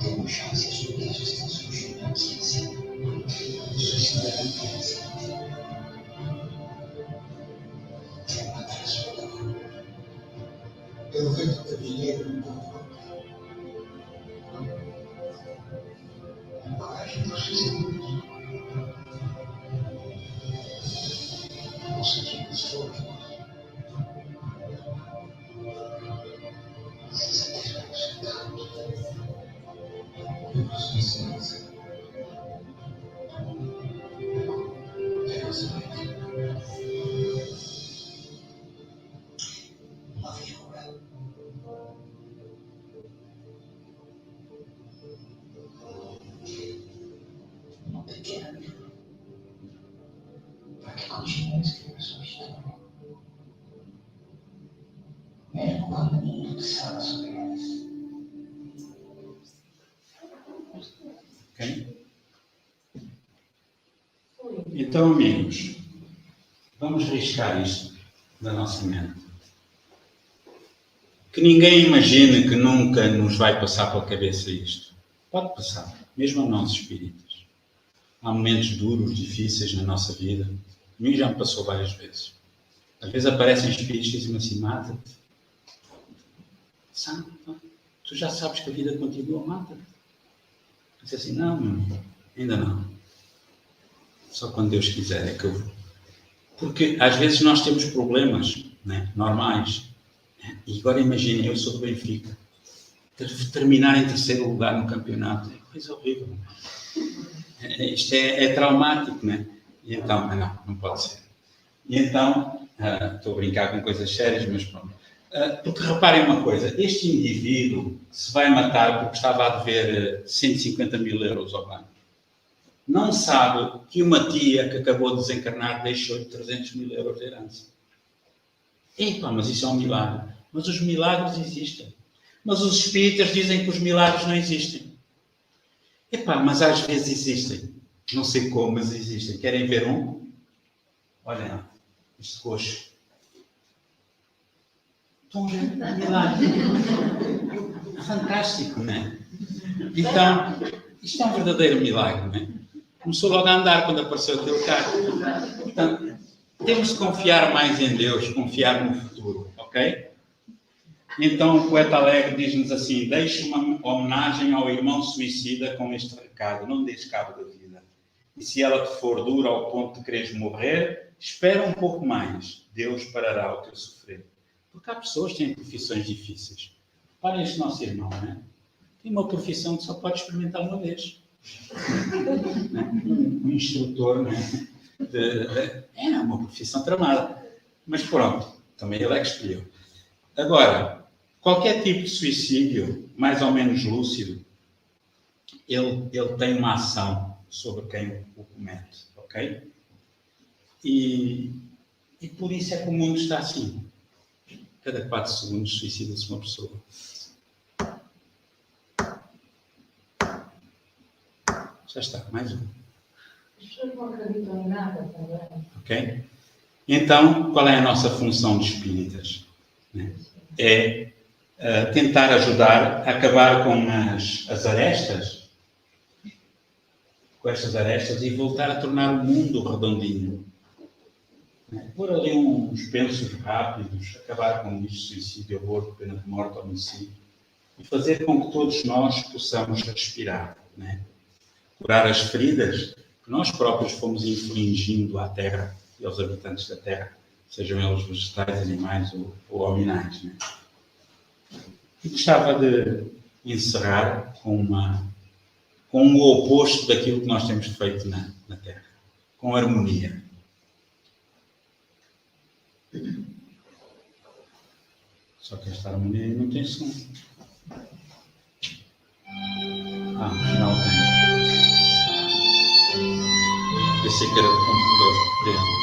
Temos chances de que eles estão surgindo aqui assim. Suicida da criança. Quer matar a sua dor. Eu vendo teu dinheiro no povo. Coragem para suicídio. Você tem pessoas. Uma pequena ajuda para que continue a escrever sua história. Mesmo quando o mundo te fala sobre elas. Ok? Então, amigos, vamos riscar isto da nossa mente. Que ninguém imagine que nunca nos vai passar pela cabeça isto. Pode passar, mesmo a nós espíritas. Há momentos duros, difíceis na nossa vida. A mim já me passou várias vezes. Às vezes aparecem espíritos e dizem assim, mata-te. Sabe? Tu já sabes que a vida continua, mata-te. Diz assim, não, meu amigo, ainda não. Só quando Deus quiser é que eu vou. Porque às vezes nós temos problemas, né, normais. E agora imaginem, eu sou do Benfica. terminar em terceiro lugar no campeonato. É coisa horrível. Isto é traumático, não é? E então, não pode ser. E então, estou a brincar com coisas sérias, mas pronto. Porque reparem uma coisa, este indivíduo se vai matar porque estava a dever 150 mil euros ao banco. Não sabe que uma tia que acabou de desencarnar deixou-lhe 300 mil euros de herança. Epá, mas isso é um milagre. Mas os milagres existem. Mas os espíritas dizem que os milagres não existem. Epá, mas às vezes existem. Não sei como, mas existem. Querem ver um? Olha, este coxo. Estão a ver? Milagre. Fantástico, não é? Então, isto é um verdadeiro milagre, não é? Começou logo a andar quando apareceu aquele carro. Portanto, temos de confiar mais em Deus, confiar no futuro, ok? Então o poeta alegre diz-nos assim: deixe uma homenagem ao irmão suicida com este recado, não deixes cabo da vida. E se ela te for dura ao ponto de quereres morrer, espera um pouco mais, Deus parará o teu sofrer. Porque há pessoas que têm profissões difíceis. Para este nosso irmão, não é? Tem uma profissão que só pode experimentar uma vez. Um instrutor, não é? É uma profissão tramada. Mas pronto, também ele é que escolheu. Agora, qualquer tipo de suicídio, mais ou menos lúcido, ele tem uma ação sobre quem o comete, ok? E por isso é que o mundo está assim. Cada 4 segundos suicida-se uma pessoa. Já está, mais um. As pessoas não acreditam em nada também. Ok? Então, qual é a nossa função de espíritas? É tentar ajudar a acabar com as arestas, com estas arestas, e voltar a tornar o mundo redondinho. Pôr ali uns pensos rápidos, acabar com isto, suicídio, aborto, pena de morte, homicídio, e fazer com que todos nós possamos respirar, né? Curar as feridas que nós próprios fomos infligindo à Terra e aos habitantes da Terra, sejam eles vegetais, animais ou hominais, né? E gostava de encerrar com o oposto daquilo que nós temos feito na Terra, com harmonia. Só que esta harmonia não tem som. No final tem. Pensei que era do computador.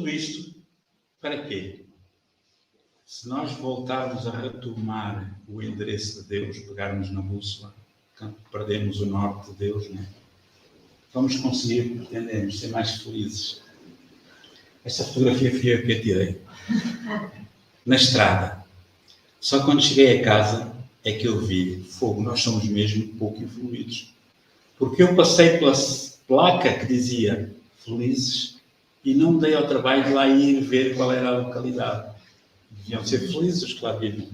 tudo isto, para quê? Se nós voltarmos a retomar o endereço de Deus, pegarmos na bússola, perdemos o norte de Deus, né? Vamos conseguir, pretendemos, ser mais felizes. Esta fotografia fui eu que a tirei. Na estrada. Só quando cheguei a casa é que eu vi, fogo, nós somos mesmo pouco evoluídos. Porque eu passei pela placa que dizia felizes e não me dei ao trabalho de lá ir ver qual era a localidade. Deviam ser felizes os que lá vivem.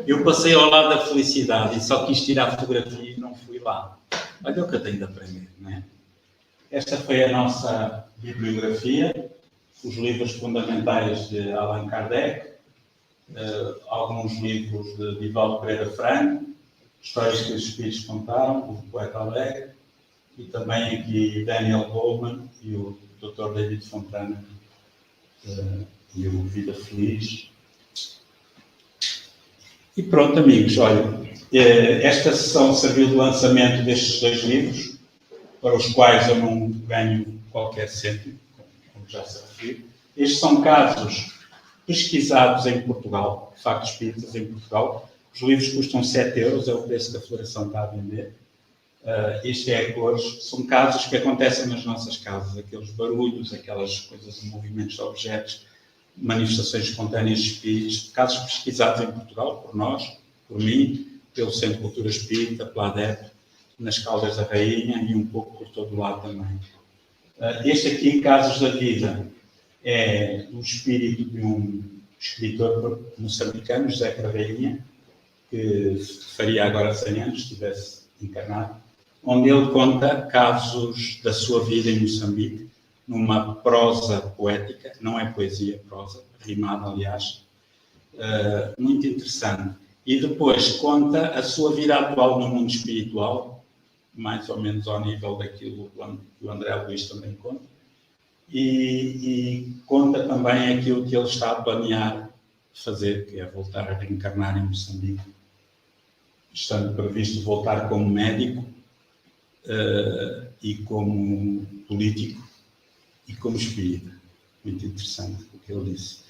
Eu passei ao lado da felicidade e só quis tirar a fotografia e não fui lá. Olha o que eu tenho de aprender, não é? Esta foi a nossa bibliografia, os livros fundamentais de Allan Kardec, alguns livros de Divaldo Pereira Franco, histórias que os espíritos contaram, o Poeta Alegre, e também aqui Daniel Goleman e o Dr. David Fontana e o Vida Feliz. E pronto, amigos, olha, esta sessão serviu de lançamento destes 2 livros, para os quais eu não ganho qualquer cêntimo, como já se referiu. Estes são casos pesquisados em Portugal, factos espíritas em Portugal. Os livros custam 7 euros, é o preço que a Floração está a vender. Este é a cores. São casos que acontecem nas nossas casas, aqueles barulhos, aquelas coisas, movimentos de objetos, manifestações espontâneas de espíritos, casos pesquisados em Portugal, por nós, por mim, pelo Centro de Cultura Espírita, pela ADEP, nas Caldas da Rainha e um pouco por todo o lado também. Este aqui, Casos da Vida, é o espírito de um escritor moçambicano, José Carreirinha, que faria agora 100 anos, se estivesse encarnado, onde ele conta casos da sua vida em Moçambique, numa prosa poética, não é poesia, é prosa, rimada, aliás, muito interessante. E depois conta a sua vida atual no mundo espiritual, mais ou menos ao nível daquilo que o André Luís também conta, e conta também aquilo que ele está a planear fazer, que é voltar a reencarnar em Moçambique, estando previsto voltar como médico e como político e como espírita. Muito interessante o que ele disse.